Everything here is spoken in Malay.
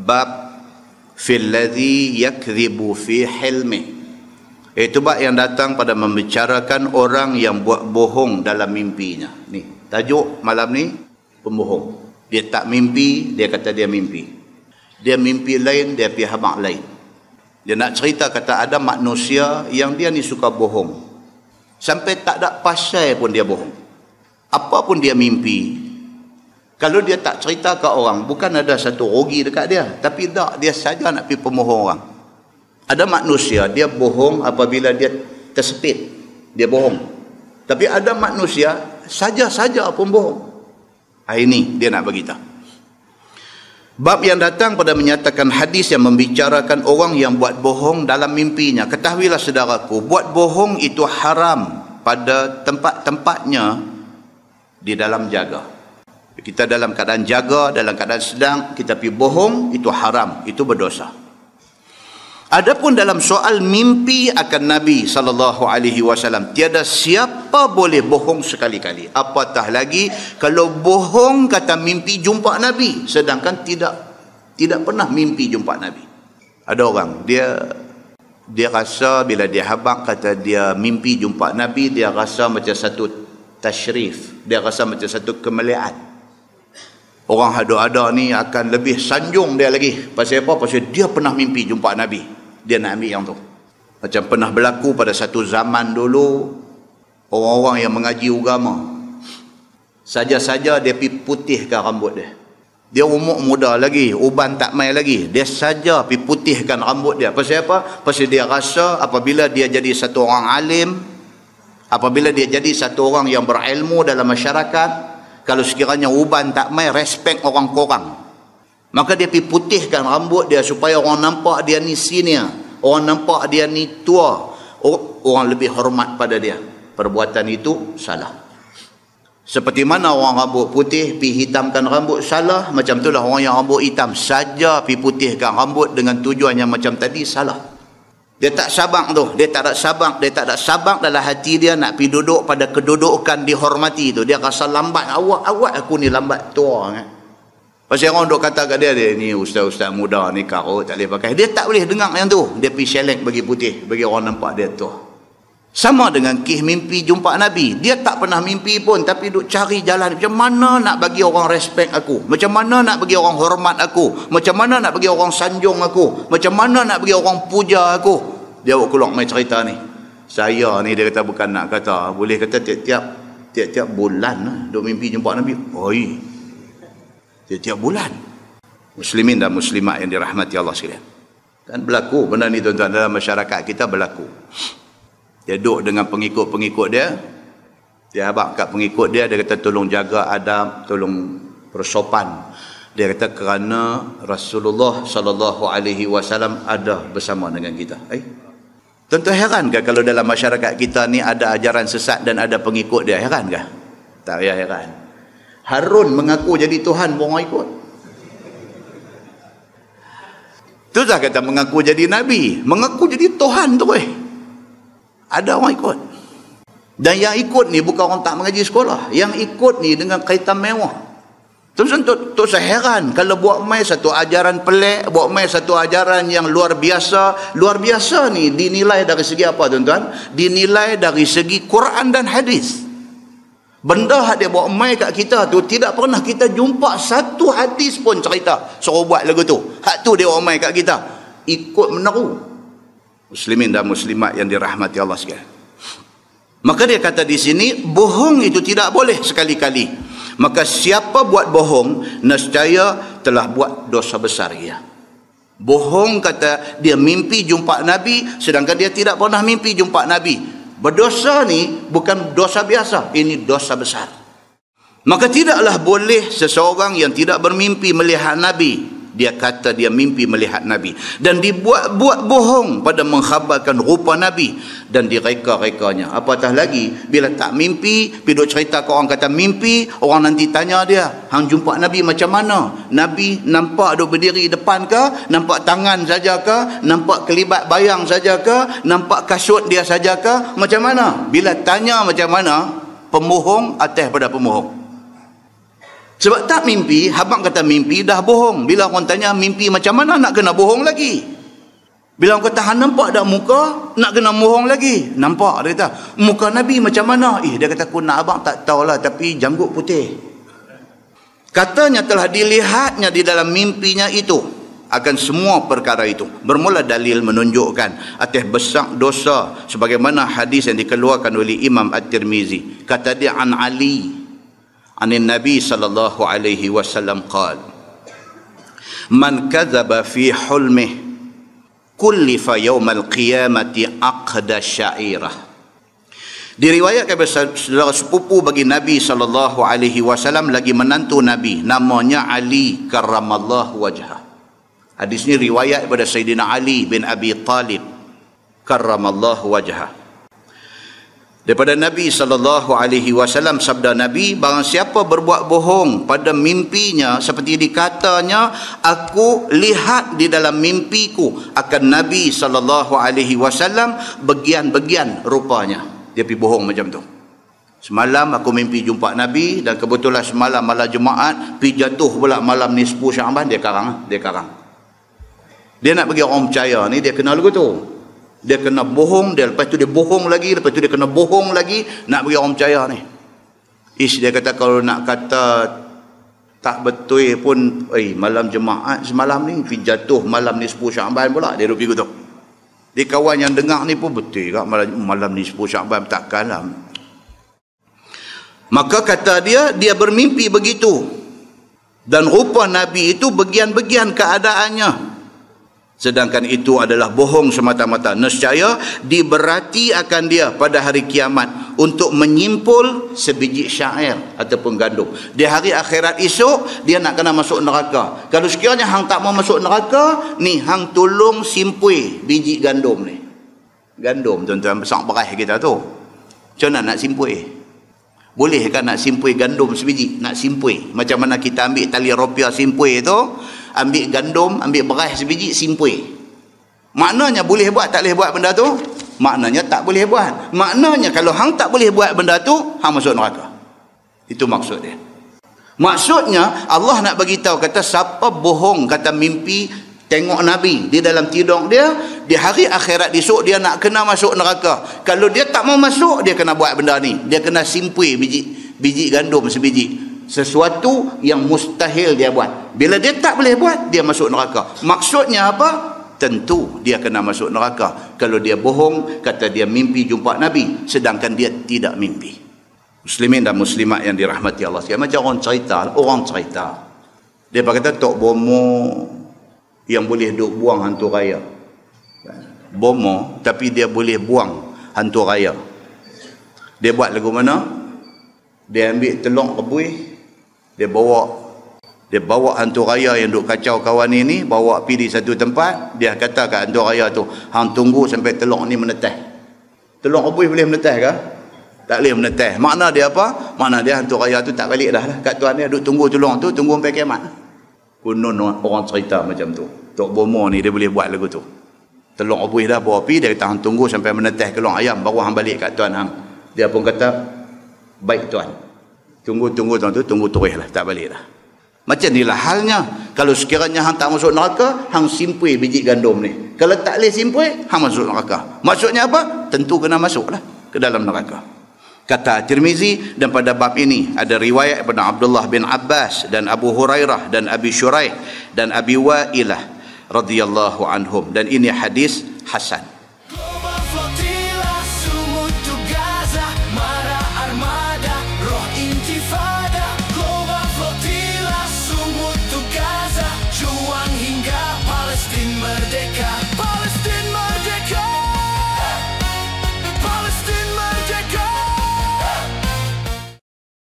bab fil ladzi yakdhibu fi hilmi. Itu bab yang datang pada membicarakan orang yang buat bohong dalam mimpinya. Ni, tajuk malam ni pembohong. Dia tak mimpi, dia kata dia mimpi. Dia mimpi lain, dia pergi habaq lain. Dia nak cerita kata ada manusia yang dia ni suka bohong. Sampai tak ada pasal pun dia bohong. Apa pun dia mimpi, kalau dia tak cerita ke orang, bukan ada satu rugi dekat dia, tapi tak, dia saja nak pergi pembohong orang. Ada manusia, dia bohong apabila dia tersepit, dia bohong. Tapi ada manusia, saja-saja pun bohong. Ini dia nak beritahu. Bab yang datang pada menyatakan hadis yang membicarakan orang yang buat bohong dalam mimpinya. Ketahuilah saudaraku, buat bohong itu haram pada tempat-tempatnya di dalam jaga. Kita dalam keadaan jaga, dalam keadaan sedang, kita pergi bohong, itu haram, itu berdosa. Adapun dalam soal mimpi akan Nabi SAW, tiada siapa boleh bohong sekali-kali. Apatah lagi kalau bohong kata mimpi jumpa Nabi, sedangkan tidak pernah mimpi jumpa Nabi. Ada orang dia rasa bila dia habaq kata dia mimpi jumpa Nabi, dia rasa macam satu tasyrif, dia rasa macam satu kemuliaan. Orang ada ni akan lebih sanjung dia lagi. Pasal apa? Pasal dia pernah mimpi jumpa Nabi. Dia nak ambil yang tu. Macam pernah berlaku pada satu zaman dulu, orang-orang yang mengaji agama, saja-saja dia pergi putihkan rambut dia. Dia umur muda lagi, uban tak mai lagi, dia saja pergi putihkan rambut dia. Pasal apa? Pasal dia rasa apabila dia jadi satu orang alim, apabila dia jadi satu orang yang berilmu dalam masyarakat, kalau sekiranya uban tak mai, respect orang korang, maka dia pergi putihkan rambut dia supaya orang nampak dia ni senior, orang nampak dia ni tua, orang lebih hormat pada dia. Perbuatan itu salah. Seperti mana orang rambut putih pergi hitamkan rambut salah, macam itulah orang yang rambut hitam saja pergi putihkan rambut dengan tujuan yang macam tadi salah. Dia tak sabak tu, dia tak ada sabak dalam hati dia nak pergi duduk pada kedudukan dihormati tu. Dia rasa lambat, awak aku ni lambat tua kan. Pasal orang duk kata kat dia ni ustaz-ustaz muda ni karut tak boleh pakai. Dia tak boleh dengar yang tu. Dia pergi selek bagi putih, bagi orang nampak dia tu. Sama dengan kisah mimpi jumpa Nabi. Dia tak pernah mimpi pun, tapi duk cari jalan. Macam mana nak bagi orang respect aku? Macam mana nak bagi orang hormat aku? Macam mana nak bagi orang sanjung aku? Macam mana nak bagi orang puja aku? Dia buat keluar main cerita ni. Saya ni dia kata bukan nak kata. Boleh kata tiap-tiap bulan duk mimpi jumpa Nabi. Oi. Tiap bulan. Muslimin dan muslimat yang dirahmati Allah sekalian. Kan berlaku benda ni tuan-tuan, dalam masyarakat kita berlaku. Dia duduk dengan pengikut-pengikut dia. Dia habaq kat pengikut dia, dia kata tolong jaga adab, tolong bersopan. Dia kata kerana Rasulullah SAW ada bersama dengan kita. Tuan-tuan heran ke kalau dalam masyarakat kita ni ada ajaran sesat dan ada pengikut dia? Heran ke? Tak payah heran. Harun mengaku jadi Tuhan, orang ikut. Tu dah kata mengaku jadi Nabi, mengaku jadi Tuhan tu ada orang ikut. Dan yang ikut ni bukan orang tak mengaji sekolah, yang ikut ni dengan kereta mewah. Tu saya heran kalau buat mai satu ajaran pelik, buat mai satu ajaran yang luar biasa. Luar biasa ni dinilai dari segi apa tuan-tuan? Dinilai dari segi Quran dan hadis. Benda hak dia bawa mai kat kita tu, tidak pernah kita jumpa satu hadis pun cerita suruh buat lagu tu. Hak tu dia bawa mai kat kita. Ikut meneru. Muslimin dan muslimat yang dirahmati Allah sekalian. Maka dia kata di sini, bohong itu tidak boleh sekali-kali. Maka siapa buat bohong, nescaya telah buat dosa besar ia. Bohong kata dia mimpi jumpa Nabi, sedangkan dia tidak pernah mimpi jumpa Nabi. Berdosa ni bukan dosa biasa, ini dosa besar. Maka tidaklah boleh seseorang yang tidak bermimpi melihat Nabi, dia kata dia mimpi melihat Nabi, dan dibuat-buat bohong pada mengkhabarkan rupa Nabi dan direka-rekanya. Apatah lagi bila tak mimpi, pergi cerita ke orang kata mimpi, orang nanti tanya dia, hang jumpa Nabi macam mana? Nabi nampak duk berdiri depan ke? Nampak tangan saja ke? Nampak kelibat bayang saja ke? Nampak kasut dia saja ke? Macam mana? Bila tanya macam mana, pembohong atas pada pembohong. Sebab tak mimpi, abang kata mimpi dah bohong. Bila orang tanya mimpi macam mana, nak kena bohong lagi. Bila orang kata, nampak tak muka, nak kena bohong lagi. Nampak, dia kata, muka Nabi macam mana? Dia kata, aku nak abang tak tahulah, tapi janggut putih. Katanya telah dilihatnya di dalam mimpinya itu akan semua perkara itu. Bermula dalil menunjukkan atas besar dosa sebagaimana hadis yang dikeluarkan oleh Imam At-Tirmizi. Kata dia an Ali anin Nabi sallallahu alaihi wasallam qala man kadzaba fi hulmih kullifa yaumal qiyamati aqda sya'irah. Diriwayatkan saudara sepupu bagi Nabi sallallahu alaihi wasallam lagi menantu Nabi, namanya Ali karramallahu wajhah. Hadis ini riwayat daripada Sayyidina Ali bin Abi Talib karramallahu wajhah. Daripada Nabi sallallahu alaihi wasallam, sabda Nabi, barang siapa berbuat bohong pada mimpinya seperti dikatanya, aku lihat di dalam mimpiku akan Nabi sallallahu alaihi wasallam bagian-bagian rupanya. Dia pergi bohong macam tu. Semalam aku mimpi jumpa Nabi dan kebetulan semalam malam Jumaat pergi jatuh pula malam nisfu Syaban, dia karang. Dia nak bagi orang percaya ni, dia kena lagu tu. Dia kena bohong, dia lepas tu dia bohong lagi, lepas tu dia kena bohong lagi, nak bagi orang percaya ni. Dia kata kalau nak kata tak betul pun, malam Jumaat semalam ni pergi jatuh malam nisfu Syaban pula, dia rupi gitu. Dia kawan yang dengar ni pun betul tak malam nisfu Syaban, takkanlah. Maka kata dia bermimpi begitu. Dan rupa Nabi itu bagian-bagian keadaannya. Sedangkan itu adalah bohong semata-mata. Nescaya diberati akan dia pada hari kiamat untuk menyimpul sebiji syair ataupun gandum. Di hari akhirat esok, dia nak kena masuk neraka. Kalau sekiranya hang tak mau masuk neraka, ni hang tolong simpui biji gandum ni. Gandum tuan-tuan besar beras kita tu. Macam mana nak simpui? Boleh kan nak simpui gandum sebiji? Nak simpui. Macam mana kita ambil tali rupiah simpui tu, ambil gandum, ambil beras sebiji, simpui. Maknanya boleh buat, tak boleh buat benda tu? Maknanya tak boleh buat. Maknanya kalau hang tak boleh buat benda tu, hang masuk neraka. Itu maksud dia. Maksudnya Allah nak bagi tahu, kata siapa bohong kata mimpi tengok Nabi di dalam tidur dia, di hari akhirat esok dia nak kena masuk neraka. Kalau dia tak mau masuk, dia kena buat benda ni. Dia kena simpui biji gandum sebiji. Sesuatu yang mustahil dia buat. Bila dia tak boleh buat, dia masuk neraka. Maksudnya apa? Tentu dia kena masuk neraka. Kalau dia bohong, kata dia mimpi jumpa Nabi, sedangkan dia tidak mimpi. Muslimin dan muslimat yang dirahmati Allah sekalian, macam orang cerita. Dia berkata, Tok Bomo yang boleh duk buang hantu raya. Bomo, tapi dia boleh buang hantu raya. Dia buat lagu mana? Dia ambil telur rebus, dia bawa hantu raya yang duk kacau kawan ini, bawa pergi di satu tempat. Dia kata kat hantu raya tu, hang tunggu sampai telur ni menetas. Telur rebus boleh menetas ke? Tak boleh menetas. Makna dia apa? Makna dia hantu raya tu tak balik dah lah. Kat tuan dia duk tunggu telur tu, tunggu sampai kiamat. Konon orang cerita macam tu. Tok Bomo ni dia boleh buat lagu tu. Telur rebus dah bawa pergi, dia kata hang tunggu sampai menetas telur ayam, baru hang balik kat tuan hang. Dia pun kata, baik tuan. Tunggu tuan tu, tunggu terus lah, tak balik dah. Macam inilah halnya. Kalau sekiranya hang tak masuk neraka, hang simpui biji gandum ni. Kalau tak boleh simpui, hang masuk neraka. Maksudnya apa? Tentu kena masuk lah ke dalam neraka. Kata Tirmizi, dan pada bab ini ada riwayat daripada Abdullah bin Abbas dan Abu Hurairah dan Abi Syuraih dan Abi Wa'ilah radhiyallahu anhum, dan ini hadis hasan.